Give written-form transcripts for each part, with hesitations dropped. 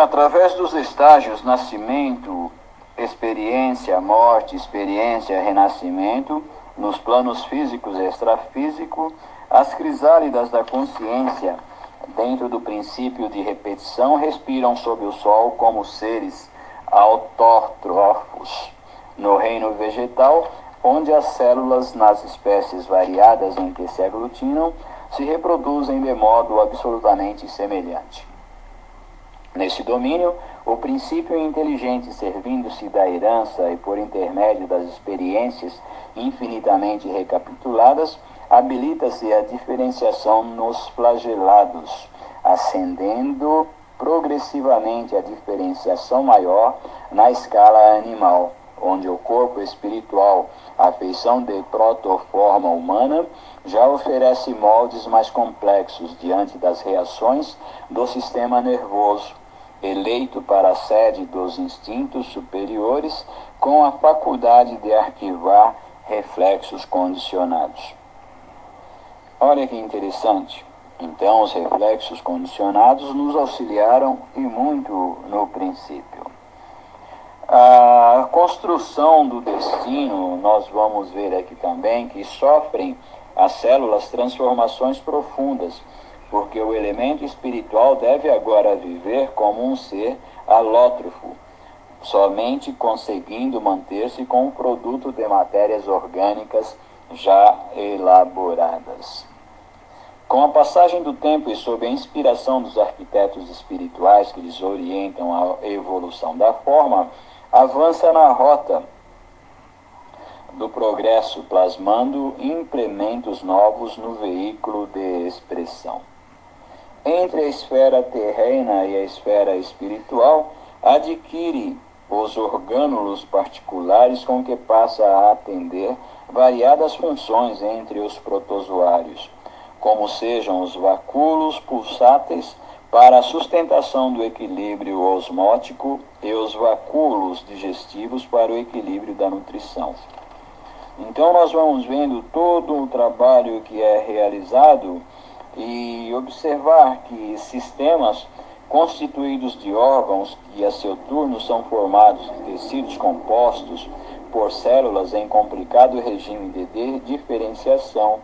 Através dos estágios nascimento, experiência, morte, experiência, renascimento, nos planos físicos e extrafísico, as crisálidas da consciência, dentro do princípio de repetição, respiram sob o sol como seres autótrofos. No reino vegetal, onde as células nas espécies variadas em que se aglutinam se reproduzem de modo absolutamente semelhante. Neste domínio, o princípio inteligente, servindo-se da herança e por intermédio das experiências infinitamente recapituladas, habilita-se a diferenciação nos flagelados, ascendendo progressivamente a diferenciação maior na escala animal, onde o corpo espiritual, a feição de protoforma humana, já oferece moldes mais complexos diante das reações do sistema nervoso, eleito para a sede dos instintos superiores, com a faculdade de arquivar reflexos condicionados. Olha que interessante. Então, os reflexos condicionados nos auxiliaram e muito no princípio. A construção do destino, nós vamos ver aqui também que sofrem as células transformações profundas, porque o elemento espiritual deve agora viver como um ser alótrofo, somente conseguindo manter-se com o produto de matérias orgânicas já elaboradas. Com a passagem do tempo e sob a inspiração dos arquitetos espirituais que lhes orientam a evolução da forma, avança na rota do progresso, plasmando implementos novos no veículo de expressão. Entre a esfera terrena e a esfera espiritual, adquire os orgânulos particulares com que passa a atender variadas funções entre os protozoários, como sejam os vacúolos pulsáteis para a sustentação do equilíbrio osmótico e os vacúolos digestivos para o equilíbrio da nutrição. Então nós vamos vendo todo o trabalho que é realizado e observar que sistemas constituídos de órgãos que a seu turno são formados de tecidos compostos por células em complicado regime de diferenciação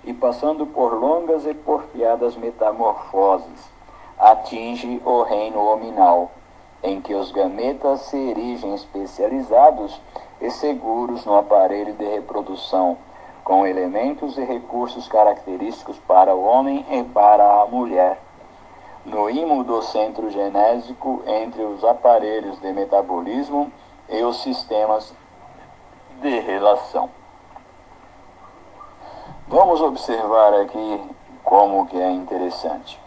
e passando por longas e porfiadas metamorfoses, atinge o reino hominal, em que os gametas se erigem especializados e seguros no aparelho de reprodução, com elementos e recursos característicos para o homem e para a mulher. No imo do centro genésico, entre os aparelhos de metabolismo e os sistemas de relação. Vamos observar aqui como que é interessante.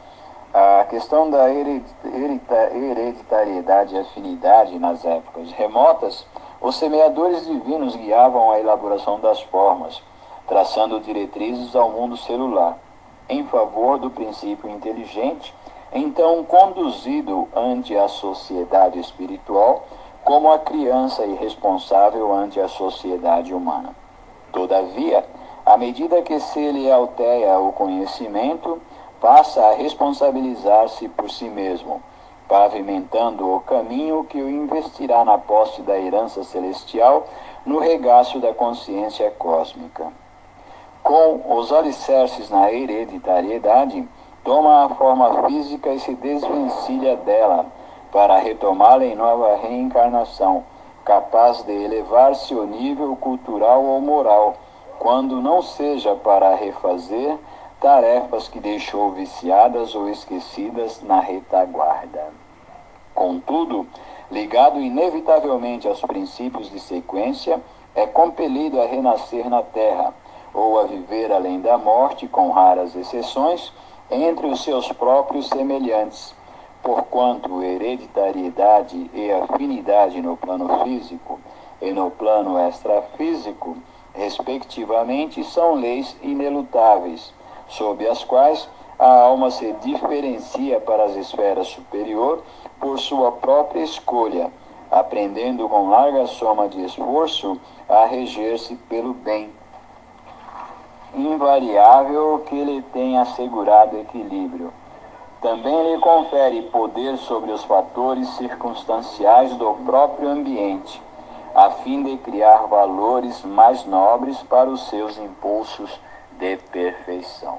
A questão da hereditariedade e afinidade nas épocas remotas, os semeadores divinos guiavam a elaboração das formas, traçando diretrizes ao mundo celular, em favor do princípio inteligente, então conduzido ante a sociedade espiritual, como a criança irresponsável ante a sociedade humana. Todavia, à medida que se lhe alteia o conhecimento, passa a responsabilizar-se por si mesmo, pavimentando o caminho que o investirá na posse da herança celestial no regaço da consciência cósmica. Com os alicerces na hereditariedade, toma a forma física e se desvencilha dela, para retomá-la em nova reencarnação, capaz de elevar-se ao nível cultural ou moral, quando não seja para refazer tarefas que deixou viciadas ou esquecidas na retaguarda. Contudo, ligado inevitavelmente aos princípios de sequência, é compelido a renascer na Terra, ou a viver além da morte, com raras exceções, entre os seus próprios semelhantes, porquanto hereditariedade e afinidade no plano físico e no plano extrafísico, respectivamente, são leis inelutáveis, sob as quais a alma se diferencia para as esferas superiores por sua própria escolha, aprendendo com larga soma de esforço a reger-se pelo bem invariável que lhe tem assegurado equilíbrio. Também lhe confere poder sobre os fatores circunstanciais do próprio ambiente, a fim de criar valores mais nobres para os seus impulsos de perfeição.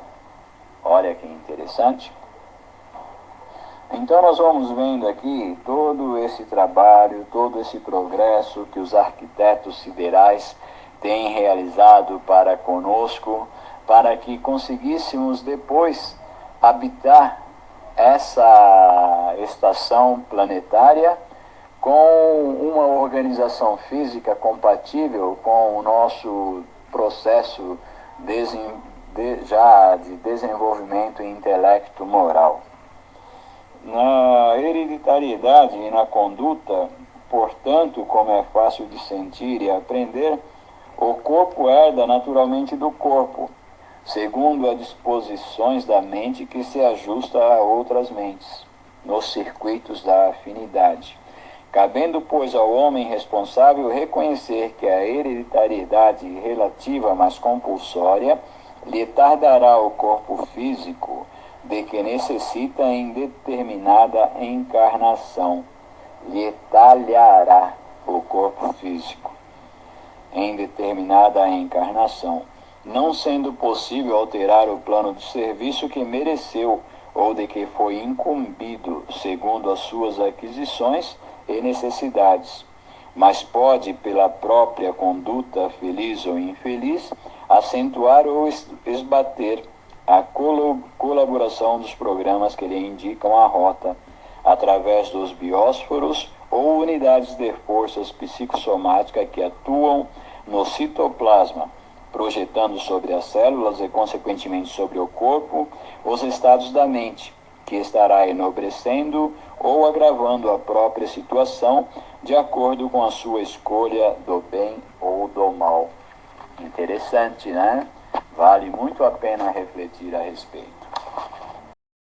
Olha que interessante. Então nós vamos vendo aqui todo esse trabalho, todo esse progresso que os arquitetos siderais têm realizado para conosco, para que conseguíssemos depois habitar essa estação planetária com uma organização física compatível com o nosso processo já de desenvolvimento e intelecto moral. Na hereditariedade e na conduta, portanto, como é fácil de sentir e aprender, o corpo herda naturalmente do corpo, segundo as disposições da mente que se ajusta a outras mentes, nos circuitos da afinidade. Cabendo, pois, ao homem responsável reconhecer que a hereditariedade relativa, mas compulsória, lhe tardará o corpo físico, de que necessita em determinada encarnação. Lhe talhará o corpo físico em determinada encarnação, não sendo possível alterar o plano de serviço que mereceu ou de que foi incumbido, segundo as suas aquisições e necessidades, mas pode, pela própria conduta, feliz ou infeliz, acentuar ou esbater a colaboração dos programas que lhe indicam a rota, através dos biósforos ou unidades de forças psicossomáticas que atuam no citoplasma, projetando sobre as células e, consequentemente, sobre o corpo, os estados da mente, que estará enobrecendo ou agravando a própria situação de acordo com a sua escolha do bem ou do mal. Interessante, né? Vale muito a pena refletir a respeito.